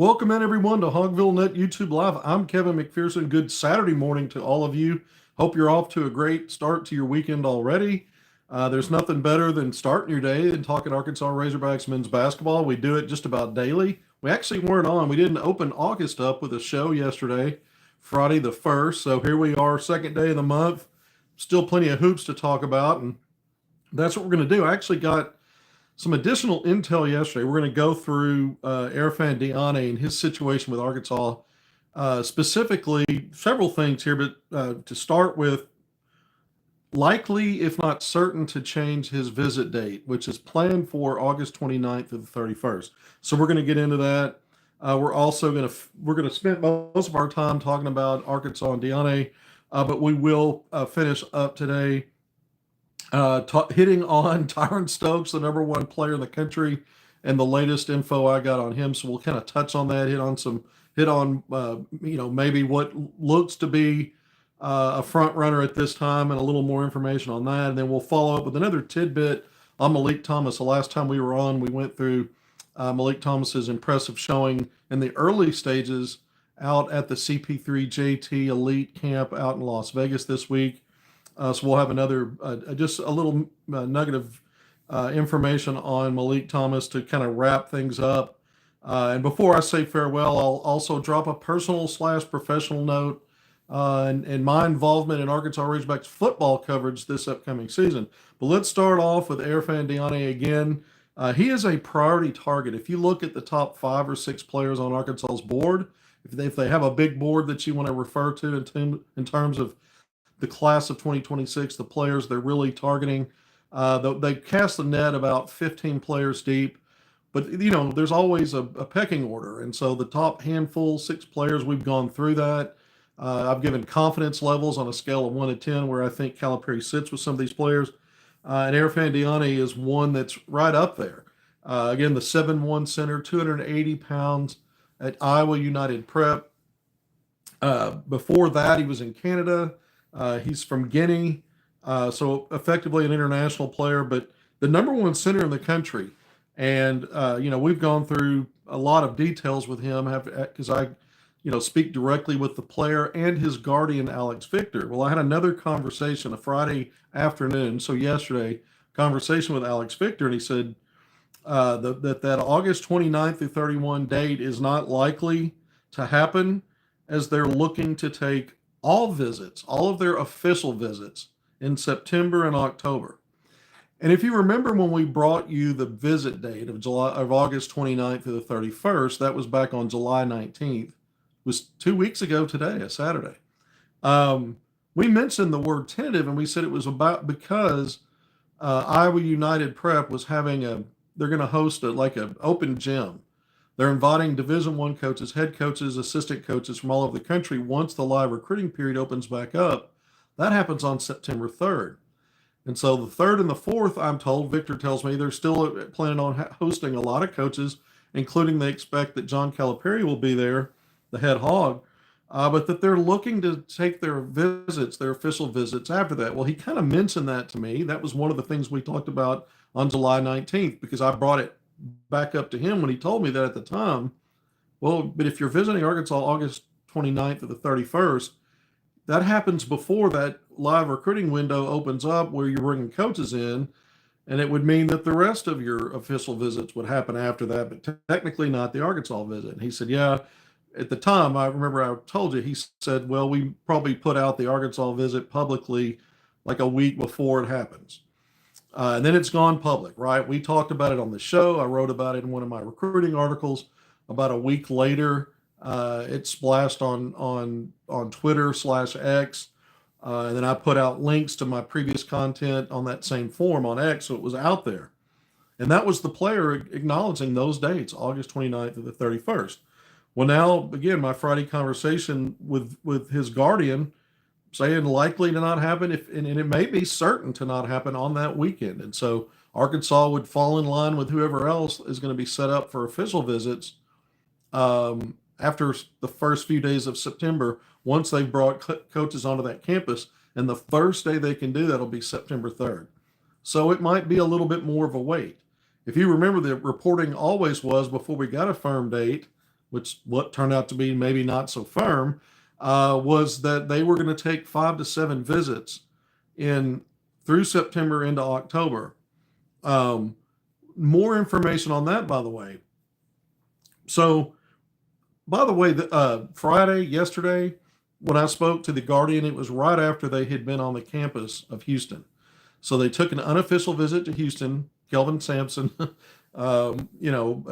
Welcome in everyone to HogvilleNET YouTube Live. I'm Kevin McPherson. Good Saturday morning to all of you. Hope you're off to a great start to your weekend already. There's nothing better than starting your day and talking Arkansas Razorbacks men's basketball. We do it just about daily. We actually weren't on. We didn't open August up with a show yesterday, Friday the 1st. So here we are, second day of the month. Still plenty of hoops to talk about, and that's what we're going to do. I actually got some additional intel yesterday. We're going to go through Airfan Deion and his situation with Arkansas, specifically several things here, but to start with, likely, if not certain, to change his visit date, which is planned for August 29th to the 31st. So we're going to get into that. We're also going to spend most of our time talking about Arkansas and Diane, but we will finish up today hitting on Tyron Stokes, the number one player in the country, and the latest info I got on him. So we'll kind of touch on that, hit on maybe what looks to be a front runner at this time, and a little more information on that. And then we'll follow up with another tidbit on Malik Thomas. The last time we were on, we went through Malik Thomas's impressive showing in the early stages out at the CP3 JT Elite Camp out in Las Vegas this week. So we'll have another, just a little nugget of information on Malik Thomas to kind of wrap things up. And before I say farewell, I'll also drop a personal/professional note and my involvement in Arkansas Razorbacks football coverage this upcoming season. But let's start off with Airfan Deion again. He is a priority target. If you look at the top 5 or 6 players on Arkansas's board, if they have a big board that you want to refer to in terms of the class of 2026, the players they're really targeting. They cast the net about 15 players deep, but there's always a pecking order. And so the top handful, 6 players, we've gone through that. I've given confidence levels on a scale of 1 to 10 where I think Calipari sits with some of these players. And Airfan Deion is one that's right up there. Again, the 7'1" center, 280 pounds at Iowa United Prep. Before that, he was in Canada. He's from Guinea, so effectively an international player, but the number one center in the country. And, we've gone through a lot of details with him because I speak directly with the player and his guardian, Alex Victor. Well, I had another conversation a Friday afternoon, so yesterday, conversation with Alex Victor, and he said that August 29th through 31 date is not likely to happen, as they're looking to take all visits, all of their official visits, in September and October. And if you remember when we brought you the visit date of August 29th to the 31st, that was back on July 19th. It was 2 weeks ago today, a Saturday. We mentioned the word tentative, and we said it was because Iowa United Prep was they're going to host an open gym. They're inviting Division I coaches, head coaches, assistant coaches from all over the country once the live recruiting period opens back up. That happens on September 3rd. And so the 3rd and the 4th, I'm told, Victor tells me, they're still planning on hosting a lot of coaches, including they expect that John Calipari will be there, the head hog, but that they're looking to take their visits, their official visits after that. Well, he kind of mentioned that to me. That was one of the things we talked about on July 19th, because I brought it back up to him when he told me that at the time. Well, but if you're visiting Arkansas August 29th to the 31st, that happens before that live recruiting window opens up where you're bringing coaches in, and it would mean that the rest of your official visits would happen after that, but technically not the Arkansas visit. And he said, yeah, at the time, I remember I told you, he said, well, we probably put out the Arkansas visit publicly like a week before it happens. And then it's gone public, right? We talked about it on the show. I wrote about it in one of my recruiting articles. About a week later, it splashed on Twitter/X. And then I put out links to my previous content on that same forum on X, so it was out there. And that was the player acknowledging those dates, August 29th to the 31st. Well, now, again, my Friday conversation with his guardian saying likely to not happen, and it may be certain to not happen on that weekend. And so Arkansas would fall in line with whoever else is going to be set up for official visits after the first few days of September, once they've brought coaches onto that campus. And the first day they can do that will be September 3rd. So it might be a little bit more of a wait. If you remember, the reporting always was, before we got a firm date, which what turned out to be maybe not so firm, was that they were going to take 5 to 7 visits in through September into October. More information on that, by the way. So, by the way, yesterday, when I spoke to the Guardian, it was right after they had been on the campus of Houston. So they took an unofficial visit to Houston. Kelvin Sampson, a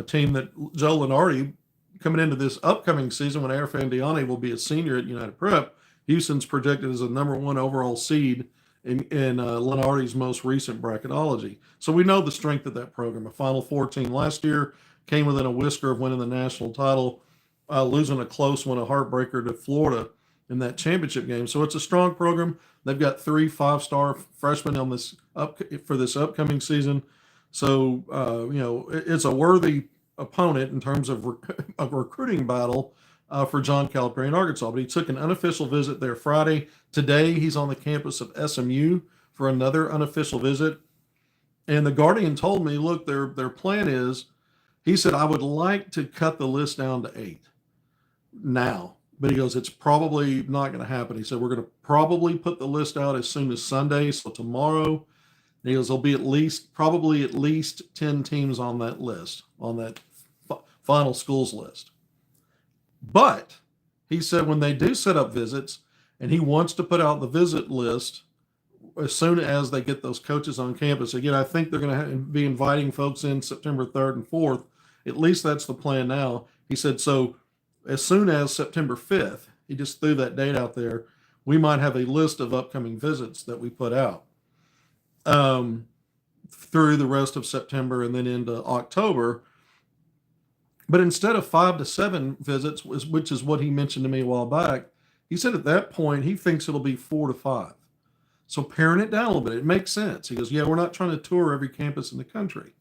team that Joe Lenardi, coming into this upcoming season when Airfan Deion will be a senior at United Prep, Houston's projected as a #1 overall seed in Lenardi's most recent bracketology. So we know the strength of that program. A Final Four team last year, came within a whisker of winning the national title, losing a close one, a heartbreaker to Florida in that championship game. So it's a strong program. They've got 3 5-star freshmen on for this upcoming season. So, it's a worthy opponent in terms of a recruiting battle for John Calipari in Arkansas. But he took an unofficial visit there Friday. Today, he's on the campus of SMU for another unofficial visit. And the Guardian told me, look, their plan is, he said, I would like to cut the list down to 8 now. But he goes, it's probably not going to happen. He said, we're going to probably put the list out as soon as Sunday, so tomorrow. And he goes, there'll be probably at least 10 teams on that list, on that final schools list. But he said when they do set up visits, and he wants to put out the visit list as soon as they get those coaches on campus. Again, I think they're going to be inviting folks in September 3rd and 4th. At least that's the plan now. He said, so as soon as September 5th, he just threw that date out there, we might have a list of upcoming visits that we put out through the rest of September and then into October. But instead of 5 to 7 visits, which is what he mentioned to me a while back, he said at that point he thinks it'll be 4 to 5. So paring it down a little bit. It makes sense. He goes, yeah, we're not trying to tour every campus in the country.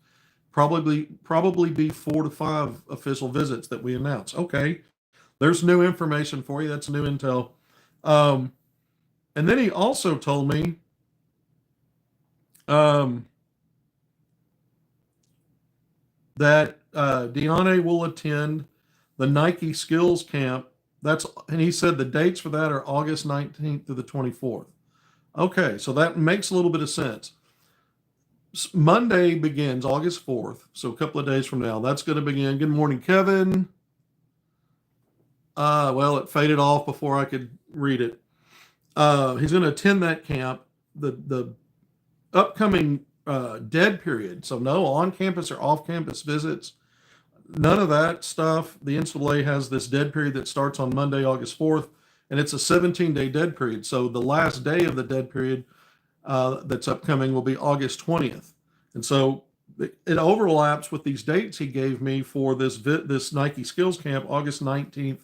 Probably be 4 to 5 official visits that we announce. Okay, there's new information for you. That's new intel. And then he also told me that Diane will attend the Nike Skills Camp. And he said the dates for that are August 19th to the 24th. Okay, so that makes a little bit of sense. Monday begins August 4th, so a couple of days from now. That's going to begin. Good morning, Kevin. Well, it faded off before I could read it. He's going to attend that camp. The upcoming dead period, so no on-campus or off-campus visits, none of that stuff. The NCAA has this dead period that starts on Monday, August 4th, and it's a 17-day dead period. So the last day of the dead period that's upcoming will be August 20th. And so it overlaps with these dates he gave me for this Nike Skills Camp, August 19th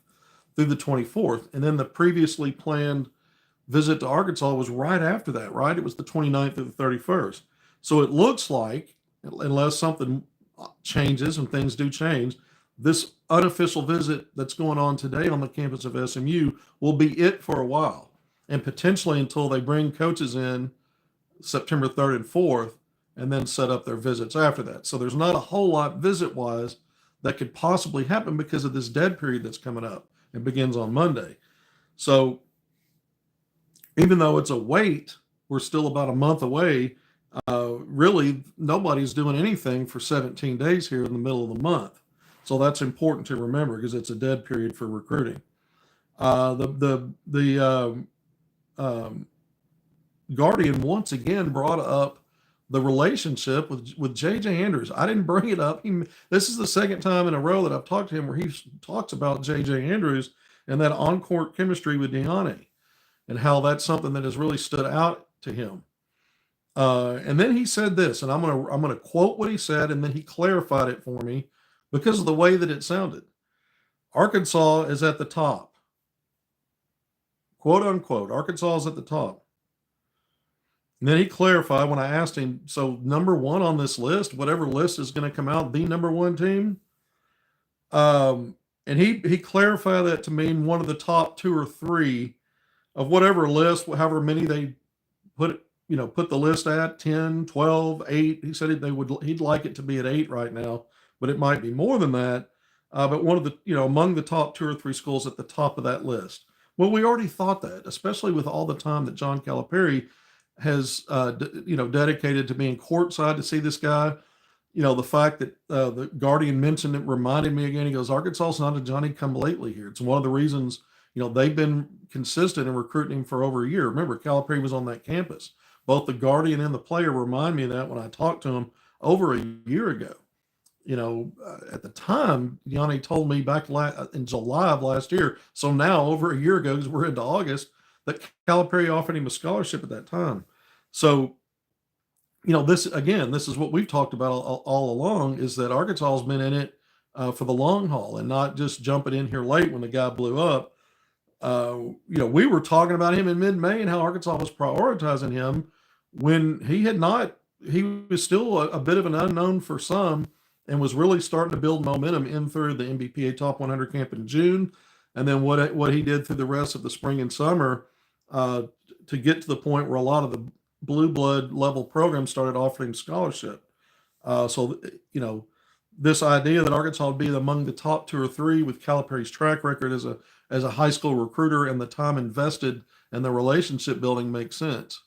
through the 24th. And then the previously planned visit to Arkansas was right after that, right? It was the 29th through the 31st. So it looks like, unless something changes and things do change, this unofficial visit that's going on today on the campus of SMU will be it for a while, and potentially until they bring coaches in September 3rd and 4th, and then set up their visits after that. So there's not a whole lot visit-wise that could possibly happen because of this dead period that's coming up. It begins on Monday. So even though it's a wait, we're still about a month away. Really, nobody's doing anything for 17 days here in the middle of the month. So that's important to remember because it's a dead period for recruiting. The Guardian once again brought up the relationship with J.J. Andrews. I didn't bring it up. This is the second time in a row that I've talked to him where he talks about J.J. Andrews and that on-court chemistry with Diane and how that's something that has really stood out to him. And then he said this, and I'm gonna quote what he said, and then he clarified it for me because of the way that it sounded. Arkansas is at the top, quote unquote. Arkansas is at the top. And then he clarified when I asked him, so number one on this list, whatever list is going to come out, the number one team. And he clarified that to mean one of the top 2 or 3 of whatever list, however many they put the list at, 10, 12, 8. He said he'd like it to be at 8 right now, but it might be more than that. but one of the, among the top 2 or 3 schools at the top of that list. Well, we already thought that, especially with all the time that John Calipari has, dedicated to being courtside to see this guy. The fact that the Guardian mentioned it reminded me again. He goes, Arkansas is not a Johnny come lately here. It's one of the reasons, they've been consistent in recruiting him for over a year. Remember, Calipari was on that campus. Both the Guardian and the player remind me of that when I talked to him over a year ago. At the time, Yanni told me back in July of last year, so now over a year ago, because we're into August, that Calipari offered him a scholarship at that time. So, this is what we've talked about all along, is that Arkansas has been in it for the long haul and not just jumping in here late when the guy blew up. We were talking about him in mid-May and how Arkansas was prioritizing him when he had not. He was still a bit of an unknown for some, and was really starting to build momentum in through the NBPA Top 100 camp in June, and then what he did through the rest of the spring and summer to get to the point where a lot of the blue blood level programs started offering scholarship. So this idea that Arkansas would be among the top 2 or 3 with Calipari's track record as a high school recruiter and the time invested and the relationship building makes sense.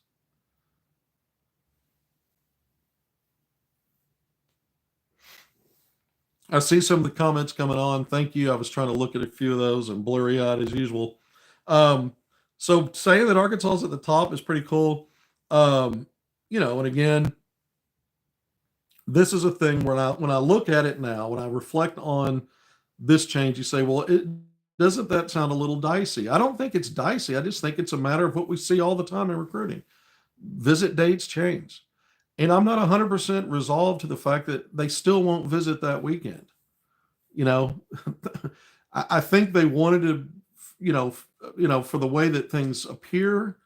I see some of the comments coming on. Thank you. I was trying to look at a few of those and blurry eyed as usual. So saying that Arkansas is at the top is pretty cool. And again, this is a thing when I look at it now, when I reflect on this change, you say, well, doesn't that sound a little dicey? I don't think it's dicey. I just think it's a matter of what we see all the time in recruiting. Visit dates change. And I'm not 100% resolved to the fact that they still won't visit that weekend. I think they wanted to, for the way that things appear,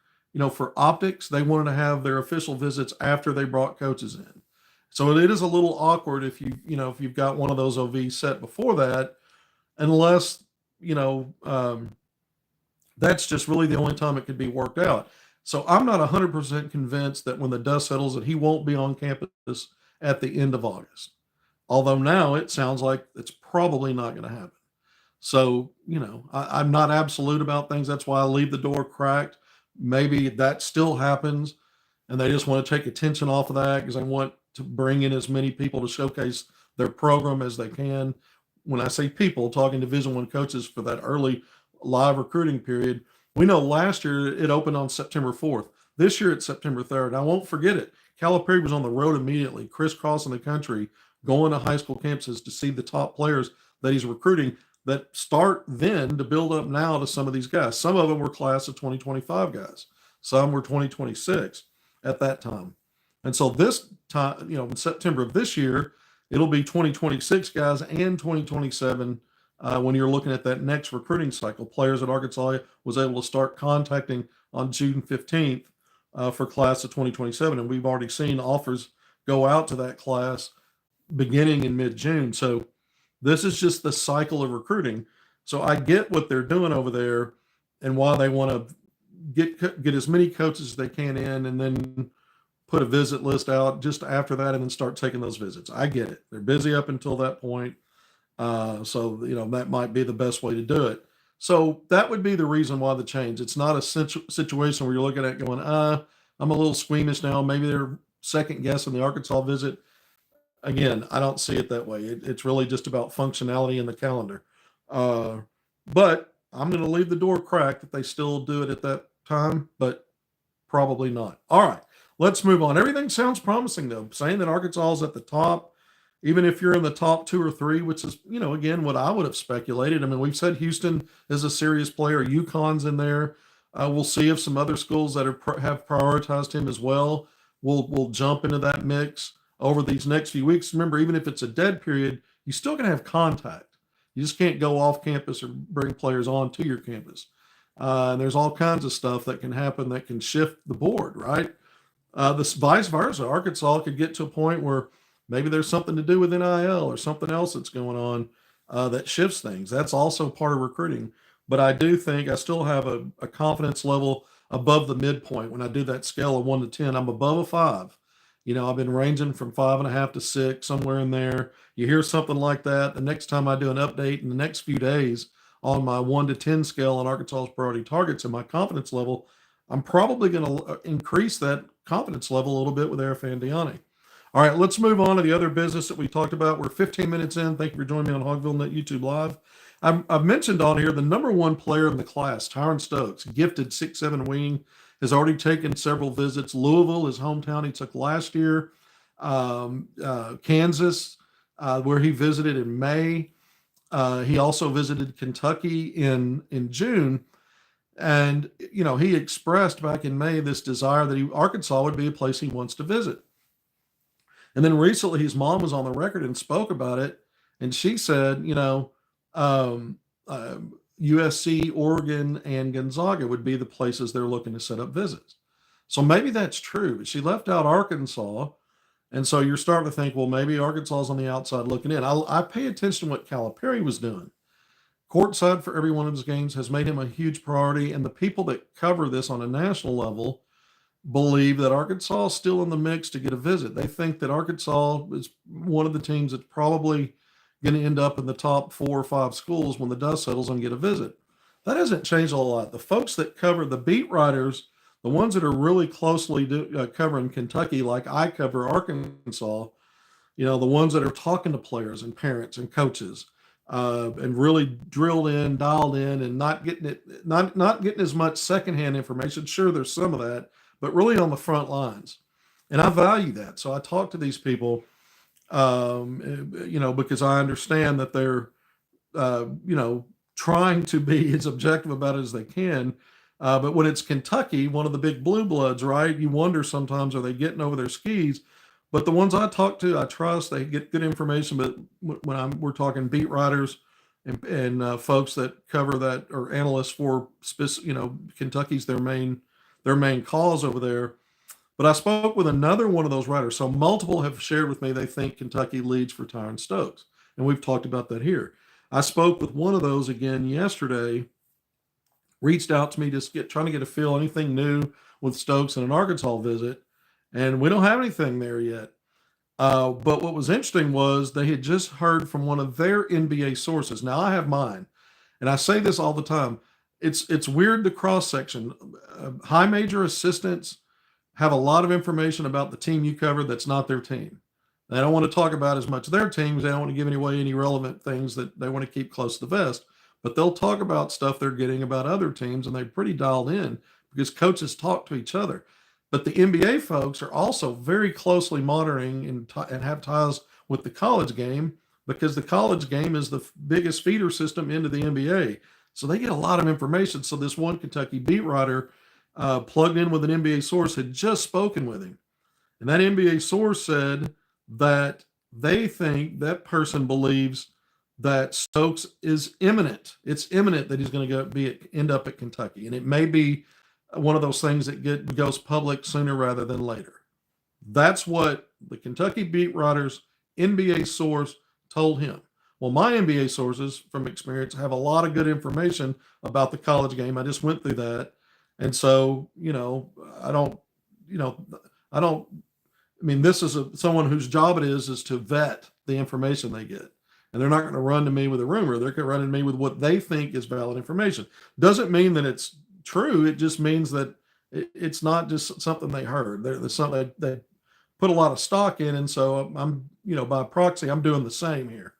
for optics, they wanted to have their official visits after they brought coaches in. So it is a little awkward if if you've got one of those OVs set before that, unless, that's just really the only time it could be worked out. So I'm not 100% convinced that when the dust settles that he won't be on campus at the end of August. Although now it sounds like it's probably not going to happen. So, I'm not absolute about things. That's why I leave the door cracked. Maybe that still happens and they just want to take attention off of that because they want to bring in as many people to showcase their program as they can. When I say people, talking Division I coaches for that early live recruiting period. We know last year it opened on September 4th. This year it's September 3rd. I won't forget it. Calipari was on the road immediately, crisscrossing the country, going to high school campuses to see the top players that he's recruiting that start then to build up now to some of these guys. Some of them were class of 2025 guys. Some were 2026 at that time. And so this time, in September of this year, it'll be 2026 guys and 2027 when you're looking at that next recruiting cycle. Players that Arkansas was able to start contacting on June 15th for class of 2027. And we've already seen offers go out to that class beginning in mid-June. So this is just the cycle of recruiting. So I get what they're doing over there and why they want to get as many coaches as they can in and then put a visit list out just after that and then start taking those visits. I get it. They're busy up until that point. So that might be the best way to do it. So that would be the reason why the change. It's not a situation where you're looking at going, I'm a little squeamish now. Maybe they're second guessing the Arkansas visit. Again, I don't see it that way. It's really just about functionality in the calendar. But I'm going to leave the door cracked if they still do it at that time, but probably not. All right, let's move on. Everything sounds promising, though. Saying that Arkansas is at the top, even if you're in the top 2 or 3, which is, again, what I would have speculated. I mean, we've said Houston is a serious player. UConn's in there. We'll see if some other schools that have prioritized him as well will jump into that mix over these next few weeks. Remember, even if it's a dead period, you still going to have contact. You just can't go off campus or bring players onto your campus. And there's all kinds of stuff that can happen that can shift the board, right? This vice versa. Arkansas could get to a point where maybe there's something to do with NIL or something else that's going on that shifts things. That's also part of recruiting. But I do think I still have a confidence level above the midpoint. When I do that scale of 1 to 10, I'm above a 5. I've been ranging from 5.5 to 6, somewhere in there. You hear something like that. The next time I do an update in the next few days on my 1 to 10 scale on Arkansas's priority targets and my confidence level, I'm probably going to increase that confidence level a little bit with Airfan Deion. All right, let's move on to the other business that we talked about. We're 15 minutes in. Thank you for joining me on HogvilleNET YouTube Live. I've mentioned on here the number one player in the class, Tyron Stokes, gifted 6'7" wing, has already taken several visits. Louisville, his hometown, he took last year. Kansas, where he visited in May. He also visited Kentucky in June. And, he expressed back in May this desire that Arkansas would be a place he wants to visit. And then recently his mom was on the record and spoke about it. And she said, USC, Oregon, and Gonzaga would be the places they're looking to set up visits. So maybe that's true. But she left out Arkansas. And so you're starting to think, well, maybe Arkansas is on the outside looking in. I pay attention to what Calipari was doing. Courtside for every one of his games has made him a huge priority. And the people that cover this on a national level believe that Arkansas is still in the mix to get a visit. They think that Arkansas is one of the teams that's probably going to end up in the top 4 or 5 schools when the dust settles and get a visit. That hasn't changed a lot. The folks that cover, the beat writers, the ones that are really closely covering Kentucky, like I cover Arkansas, the ones that are talking to players and parents and coaches, and really drilled in, dialed in, and not getting as much secondhand information. Sure, there's some of that, but really on the front lines. And I value that. So I talk to these people, because I understand that they're, trying to be as objective about it as they can. But when it's Kentucky, one of the big blue bloods, right? You wonder sometimes, are they getting over their skis? But the ones I talk to, I trust they get good information. But when we're talking beat writers and folks that cover that, or analysts for, Kentucky's their main cause over there. But I spoke with another one of those writers. So multiple have shared with me they think Kentucky leads for Tyron Stokes. And we've talked about that here. I spoke with one of those again yesterday, reached out to me trying to get a feel, anything new with Stokes and an Arkansas visit. And we don't have anything there yet. But what was interesting was they had just heard from one of their NBA sources. Now I have mine, and I say this all the time. It's weird, the cross section. High major assistants have a lot of information about the team you cover that's not their team. They don't want to talk about as much their teams. They don't want to give away any relevant things that they want to keep close to the vest. But they'll talk about stuff they're getting about other teams, and they're pretty dialed in because coaches talk to each other. But the NBA folks are also very closely monitoring and have ties with the college game, because the college game is the biggest feeder system into the NBA. So they get a lot of information. So this one Kentucky beat writer plugged in with an NBA source had just spoken with him. And that NBA source said that they think that person believes that Stokes is imminent. It's imminent that he's going to end up at Kentucky. And it may be one of those things that goes public sooner rather than later. That's what the Kentucky beat writers NBA source told him. Well, my NBA sources from experience have a lot of good information about the college game. I just went through that. And so, this is someone whose job it is to vet the information they get. And they're not going to run to me with a rumor. They're going to run to me with what they think is valid information. Doesn't mean that it's true. It just means that it's not just something they heard. There's something they put a lot of stock in. And so I'm, by proxy, I'm doing the same here,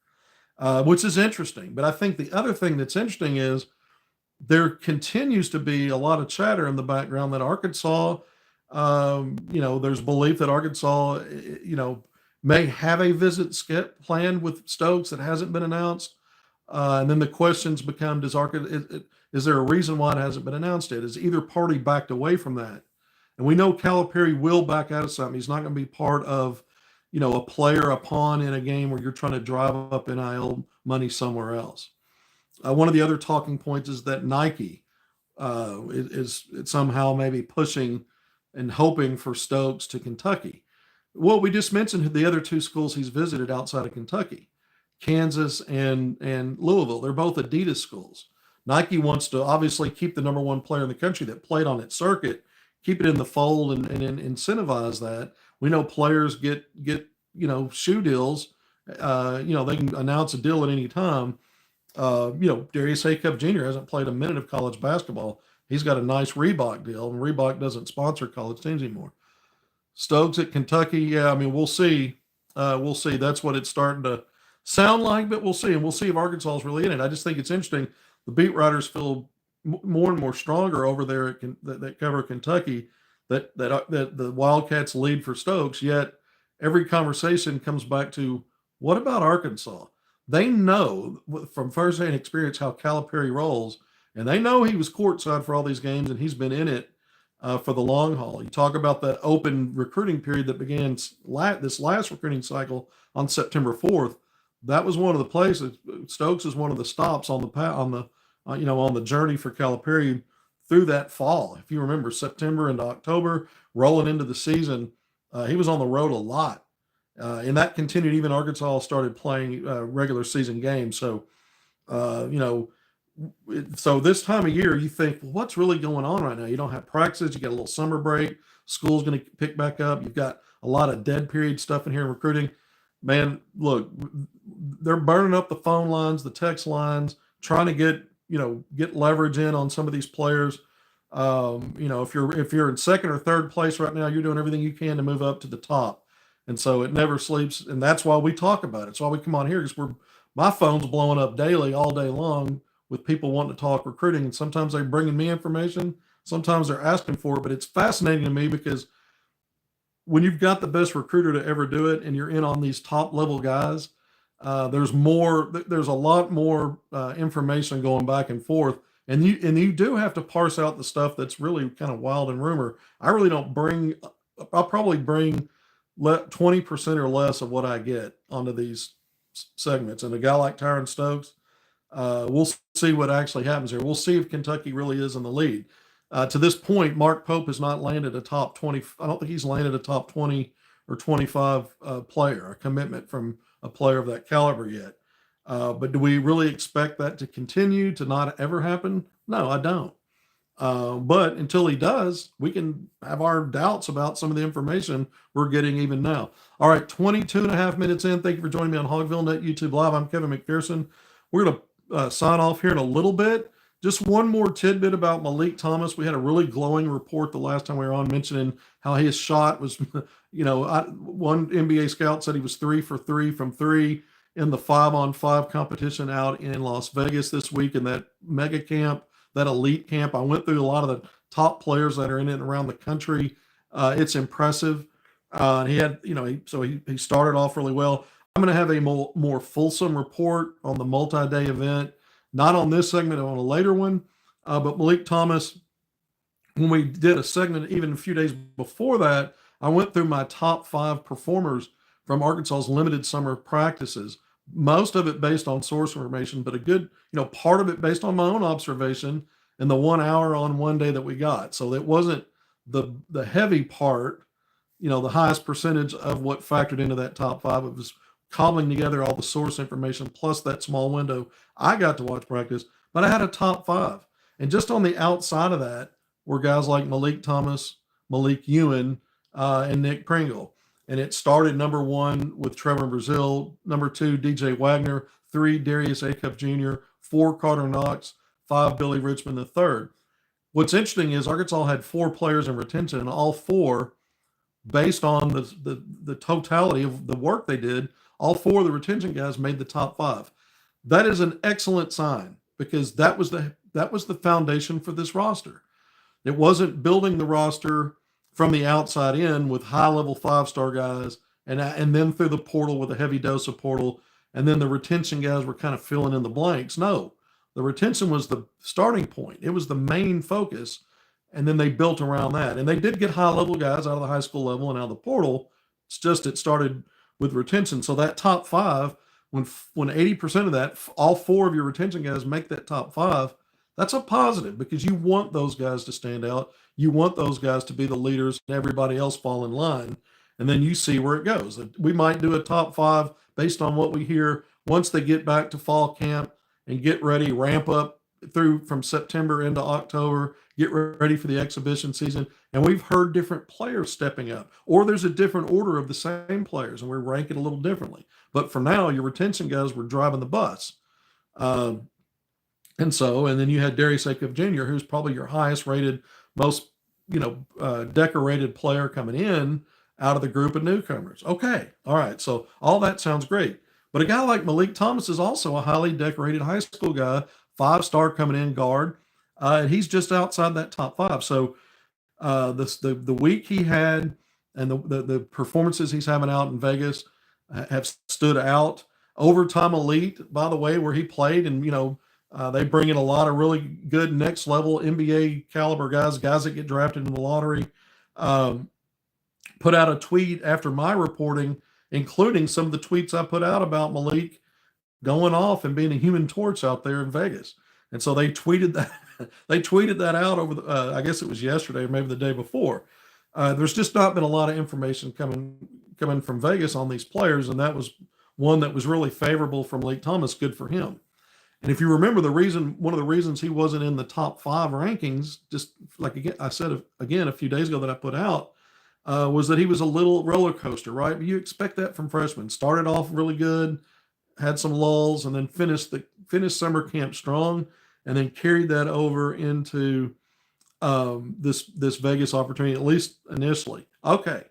which is interesting. But I think the other thing that's interesting is there continues to be a lot of chatter in the background that Arkansas, there's belief that Arkansas, may have a visit planned with Stokes that hasn't been announced. And then the questions become, is there a reason why it hasn't been announced yet? Is either party backed away from that? And we know Calipari will back out of something. He's not going to be part of, a player, a pawn in a game where you're trying to drive up NIL money somewhere else. One of the other talking points is that Nike is somehow maybe pushing and hoping for Stokes to Kentucky. Well, we just mentioned the other 2 schools he's visited outside of Kentucky, Kansas and Louisville. They're both Adidas schools. Nike wants to obviously keep the number 1 player in the country that played on its circuit, keep it in the fold and incentivize that. We know players get shoe deals. They can announce a deal at any time. Darius Acuff Jr. hasn't played a minute of college basketball. He's got a nice Reebok deal, and Reebok doesn't sponsor college teams anymore. Stokes at Kentucky, yeah, I mean, we'll see. We'll see. That's what it's starting to sound like, but we'll see. And we'll see if Arkansas is really in it. I just think it's interesting. The beat writers feel more and more stronger over there that cover Kentucky that the Wildcats lead for Stokes, yet every conversation comes back to, what about Arkansas? They know from firsthand experience how Calipari rolls, and they know he was courtside for all these games, and he's been in it for the long haul. You talk about that open recruiting period that began this last recruiting cycle on September 4th. That was one of the places. Stokes is one of the stops on the journey for Calipari through that fall. If you remember, September into October, rolling into the season, he was on the road a lot. And that continued even Arkansas started playing regular season games. So, so this time of year, you think, well, what's really going on right now? You don't have practices. You got a little summer break. School's going to pick back up. You've got a lot of dead period stuff in here in recruiting. Man, look, they're burning up the phone lines, the text lines, trying to get leverage in on some of these players. If you're in second or third place right now, you're doing everything you can to move up to the top. And so it never sleeps. And that's why we talk about it. It's why we come on here, because my phone's blowing up daily, all day long, with people wanting to talk recruiting. And sometimes they're bringing me information. Sometimes they're asking for it. But it's fascinating to me because when you've got the best recruiter to ever do it and you're in on these top level guys, there's a lot more information going back and forth. And you do have to parse out the stuff that's really kind of wild and rumor. I'll probably bring 20% or less of what I get onto these segments. And a guy like Tyron Stokes, we'll see what actually happens here. We'll see if Kentucky really is in the lead. To this point, Mark Pope has not landed a top 20. I don't think he's landed a top 20 or 25 player, a commitment from a player of that caliber yet. But do we really expect that to continue, to not ever happen? No, I don't. But until he does, we can have our doubts about some of the information we're getting even now. All right, 22 and a half minutes in. Thank you for joining me on HogvilleNET YouTube Live. I'm Kevin McPherson. We're going to sign off here in a little bit. Just one more tidbit about Malik Thomas. We had a really glowing report the last time we were on, mentioning how his shot was, one NBA scout said he was 3 for 3 from 3 in the 5-on-5 competition out in Las Vegas this week in that mega camp, that elite camp. I went through a lot of the top players that are in it around the country. It's impressive. He had, he started off really well. I'm going to have a more fulsome report on the multi-day event, not on this segment, on a later one. But Malik Thomas, when we did a segment even a few days before that, I went through my top 5 performers from Arkansas's limited summer practices, most of it based on source information, but a good, part of it based on my own observation and the 1 hour on one day that we got. So it wasn't the heavy part, the highest percentage of what factored into that top 5. It was cobbling together all the source information plus that small window I got to watch practice, but I had a top 5. And just on the outside of that were guys like Malik Thomas, Malik Ewan, and Nick Pringle. And it started number 1 with Trevor Brazil, number 2, DJ Wagner, 3, Darius Acuff Jr., 4, Carter Knox, 5, Billy Richmond III. What's interesting is Arkansas had 4 players in retention, and all 4, based on the totality of the work they did, all 4 of the retention guys made the top 5. That is an excellent sign, because that was the foundation for this roster. It wasn't building the roster from the outside in with high-level 5-star guys, and then through the portal with a heavy dose of portal, and then the retention guys were kind of filling in the blanks. No, the retention was the starting point. It was the main focus, and then they built around that. And they did get high-level guys out of the high school level and out of the portal. It's just it started with retention. So that top 5, when 80% of that, all 4 of your retention guys make that top 5, that's a positive, because you want those guys to stand out. You want those guys to be the leaders and everybody else fall in line. And then you see where it goes. We might do a top 5 based on what we hear once they get back to fall camp and get ready, ramp up through from September into October, get ready for the exhibition season. And we've heard different players stepping up, or there's a different order of the same players, and we're ranking a little differently. But for now, your retention guys were driving the bus. And then you had Darius Acuff Jr., who's probably your highest rated, most, decorated player coming in out of the group of newcomers. Okay. All right. So all that sounds great. But a guy like Malik Thomas is also a highly decorated high school guy, 5-star coming in guard. And he's just outside that top 5. So the week he had and the performances he's having out in Vegas have stood out. Overtime elite, by the way, where he played, and they bring in a lot of really good next level NBA caliber guys that get drafted in the lottery. Put out a tweet after my reporting, including some of the tweets I put out about Malik going off and being a human torch out there in Vegas. And so they tweeted that they tweeted that out over I guess it was yesterday or maybe the day before. There's just not been a lot of information coming from Vegas on these players, and that was one that was really favorable for Malik Thomas. Good for him. And if you remember, one of the reasons he wasn't in the top 5 rankings, just like I said again a few days ago that I put out, was that he was a little roller coaster, right? But you expect that from freshmen. Started off really good, had some lulls, and then finished summer camp strong, and then carried that over into this Vegas opportunity, at least initially. Okay,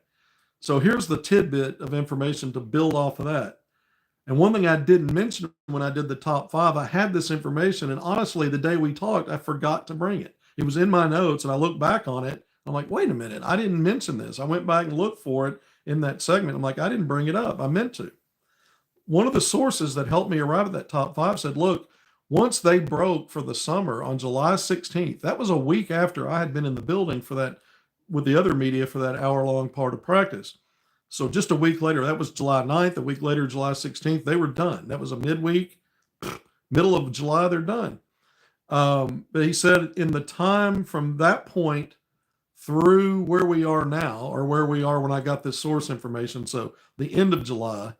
so here's the tidbit of information to build off of that. And one thing I didn't mention when I did the top 5, I had this information, and honestly, the day we talked, I forgot to bring it. It was in my notes, and I looked back on it. I'm like, wait a minute, I didn't mention this. I went back and looked for it in that segment. I'm like, I didn't bring it up. I meant to. One of the sources that helped me arrive at that top 5 said, look, once they broke for the summer on July 16th, that was a week after I had been in the building for that with the other media for that hour-long part of practice. So just a week later, that was July 9th, a week later, July 16th, they were done. That was a midweek, middle of July, they're done. But he said in the time from that point through where we are now, or where we are when I got this source information, so the end of July,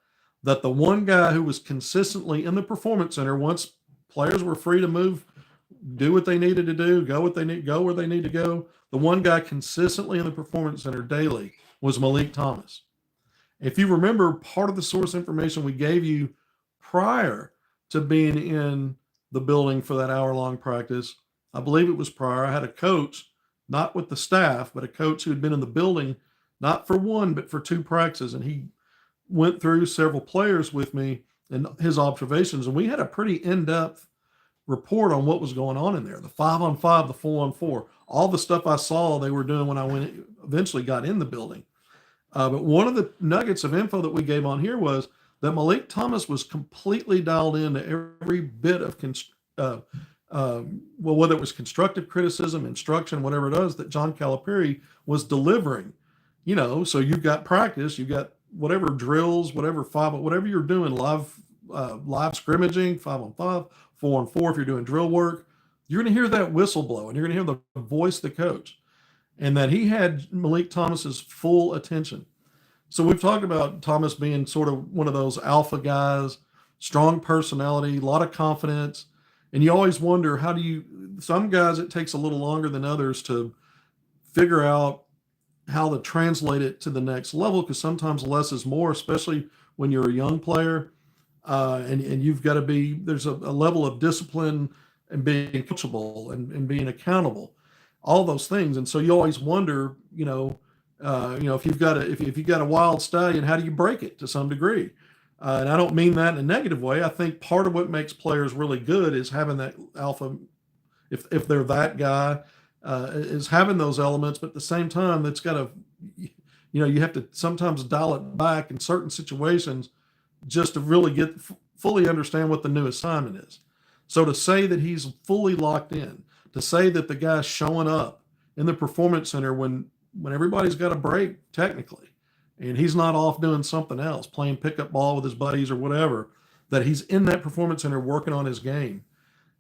that the one guy who was consistently in the performance center, once players were free to move, do what they needed to do, go where they need to go, the one guy consistently in the performance center daily was Malik Thomas. If you remember, part of the source information we gave you prior to being in the building for that hour-long practice, I believe it was prior, I had a coach, not with the staff, but a coach who had been in the building, not for one, but for 2 practices. And he went through several players with me and his observations. And we had a pretty in-depth report on what was going on in there. The 5-on-5, the 4-on-4, all the stuff I saw they were doing when I eventually got in the building. But one of the nuggets of info that we gave on here was that Malik Thomas was completely dialed into every bit of whether it was constructive criticism, instruction, whatever it is that John Calipari was delivering. So you've got practice, you've got whatever drills, whatever you're doing, live scrimmaging, 5-on-5, 4-on-4. If you're doing drill work, you're going to hear that whistle blow, and you're going to hear the voice of the coach, and that he had Malik Thomas's full attention. So we've talked about Thomas being sort of one of those alpha guys, strong personality, a lot of confidence. And you always wonder, some guys, it takes a little longer than others to figure out how to translate it to the next level, because sometimes less is more, especially when you're a young player. And you've got to there's a level of discipline and being coachable and being accountable, all those things. And so you always wonder, if you've got a wild stallion, how do you break it to some degree? And I don't mean that in a negative way. I think part of what makes players really good is having that alpha, if they're that guy, is having those elements. But at the same time, that's got to, you have to sometimes dial it back in certain situations just to really fully understand what the new assignment is. So to say that he's fully locked in, to say that the guy's showing up in the performance center when everybody's got a break technically, and he's not off doing something else, playing pickup ball with his buddies or whatever, that he's in that performance center working on his game.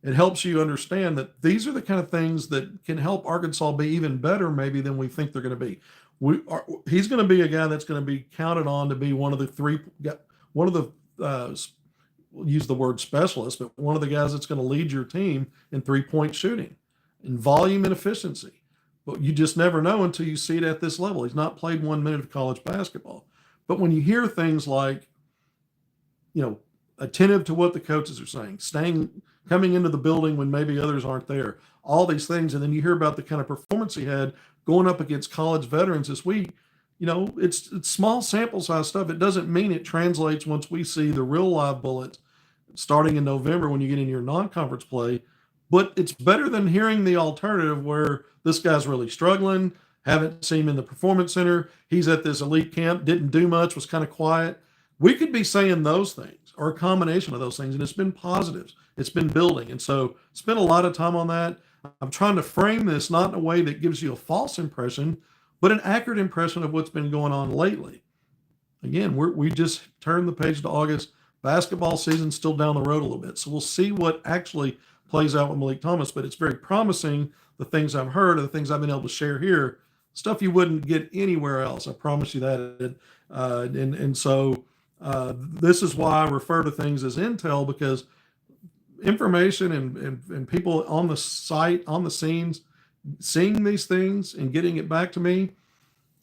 It helps you understand that these are the kind of things that can help Arkansas be even better maybe than we think they're going to be. He's going to be a guy that's going to be counted on to be one of the we'll use the word specialist, but one of the guys that's going to lead your team in 3-point shooting, in volume and efficiency. But you just never know until you see it at this level. He's not played 1 minute of college basketball. But when you hear things like, attentive to what the coaches are saying, coming into the building when maybe others aren't there, all these things, and then you hear about the kind of performance he had going up against college veterans this week, it's small sample size stuff. It doesn't mean it translates once we see the real live bullets starting in November when you get into your non-conference play. But it's better than hearing the alternative where this guy's really struggling, haven't seen him in the performance center, he's at this elite camp, didn't do much, was kind of quiet. We could be saying those things or a combination of those things, and it's been positives. It's been building. And so spent a lot of time on that. I'm trying to frame this not in a way that gives you a false impression, but an accurate impression of what's been going on lately. Again, we just turned the page to August. Basketball season's still down the road a little bit. So we'll see what actually plays out with Malik Thomas, but it's very promising. The things I've heard, the things I've been able to share here, stuff you wouldn't get anywhere else. I promise you that. So this is why I refer to things as intel, because information and people on the site, on the scenes, seeing these things and getting it back to me,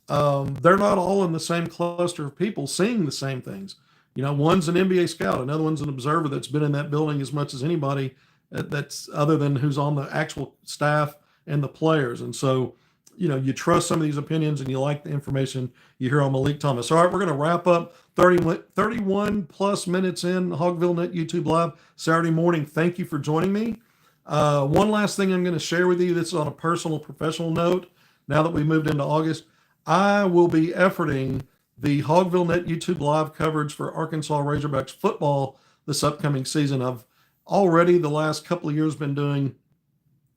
they're not all in the same cluster of people seeing the same things. One's an NBA scout, another one's an observer that's been in that building as much as anybody that's other than who's on the actual staff and the players. And so, you trust some of these opinions and you like the information you hear on Malik Thomas. All right, we're going to wrap up 31 plus minutes in HogvilleNET YouTube Live Saturday morning. Thank you for joining me. One last thing I'm going to share with you. This is on a personal, professional note. Now that we moved into August, I will be efforting the HogvilleNET YouTube Live coverage for Arkansas Razorbacks football this upcoming season. I've already the last couple of years been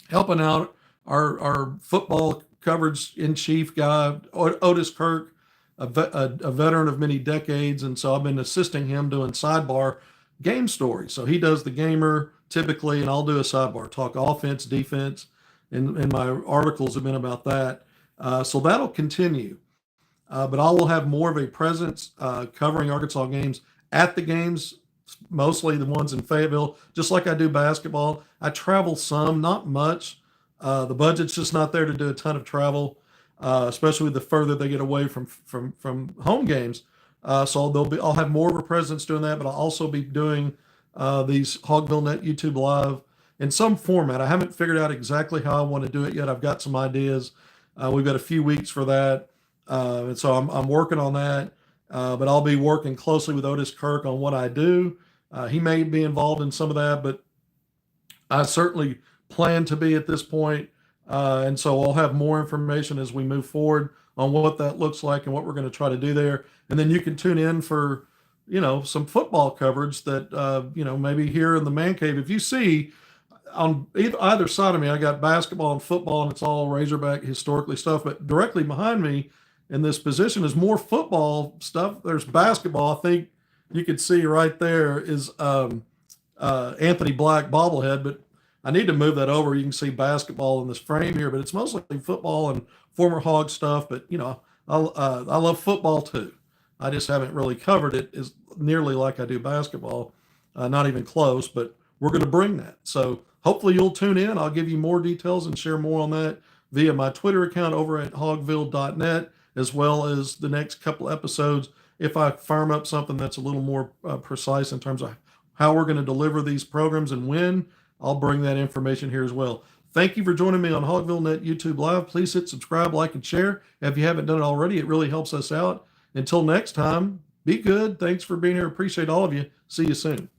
helping out our football coverage in chief guy, Otis Kirk, a veteran of many decades. And so I've been assisting him doing sidebar game stories. So he does the gamer typically, and I'll do a sidebar, talk offense, defense, and my articles have been about that. So that'll continue. But I will have more of a presence covering Arkansas games at the games, mostly the ones in Fayetteville, just like I do basketball. I travel some, not much. The budget's just not there to do a ton of travel, especially the further they get away from home games. So I'll have more of a presence doing that, but I'll also be doing these HogvilleNET YouTube Live in some format. I haven't figured out exactly how I want to do it yet. I've got some ideas. We've got a few weeks for that. And so I'm working on that, but I'll be working closely with Otis Kirk on what I do. He may be involved in some of that, but I certainly plan to be at this point. And so I'll have more information as we move forward on what that looks like and what we're going to try to do there. And then you can tune in for, some football coverage that, maybe here in the man cave, if you see on either side of me, I got basketball and football, and it's all Razorback historically stuff, but directly behind me in this position is more football stuff. There's basketball. I think you could see right there is Anthony Black bobblehead, but I need to move that over. You can see basketball in this frame here, but it's mostly football and former Hog stuff. But, I love football too. I just haven't really covered it as nearly like I do basketball. Not even close, but we're going to bring that. So hopefully you'll tune in. I'll give you more details and share more on that via my Twitter account over at hogville.net, as well as the next couple episodes. If I firm up something that's a little more precise in terms of how we're going to deliver these programs and when, I'll bring that information here as well. Thank you for joining me on HogvilleNET YouTube Live. Please hit subscribe, like, and share. If you haven't done it already, it really helps us out. Until next time, be good. Thanks for being here. Appreciate all of you. See you soon.